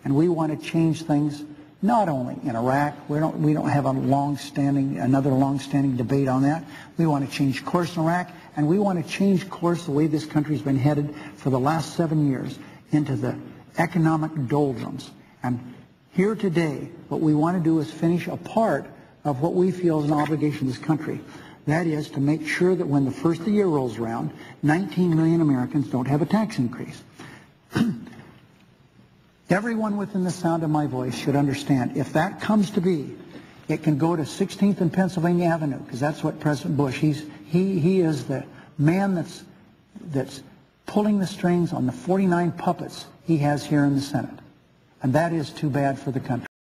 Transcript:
And we want to change things not only in Iraq. We don't have another long-standing debate on that. We want to change course in Iraq, and we want to change course the way this country's been headed for the last 7 years into the economic doldrums. And here today, what we want to do is finish a part of what we feel is an obligation to this country. That is to make sure that when the first of the year rolls around, 19 million Americans don't have a tax increase. Everyone within the sound of my voice should understand, if that comes to be, it can go to 16th and Pennsylvania Avenue, because that's what President Bush, he is the man that's pulling the strings on the 49 puppets he has here in the Senate. And that is too bad for the country.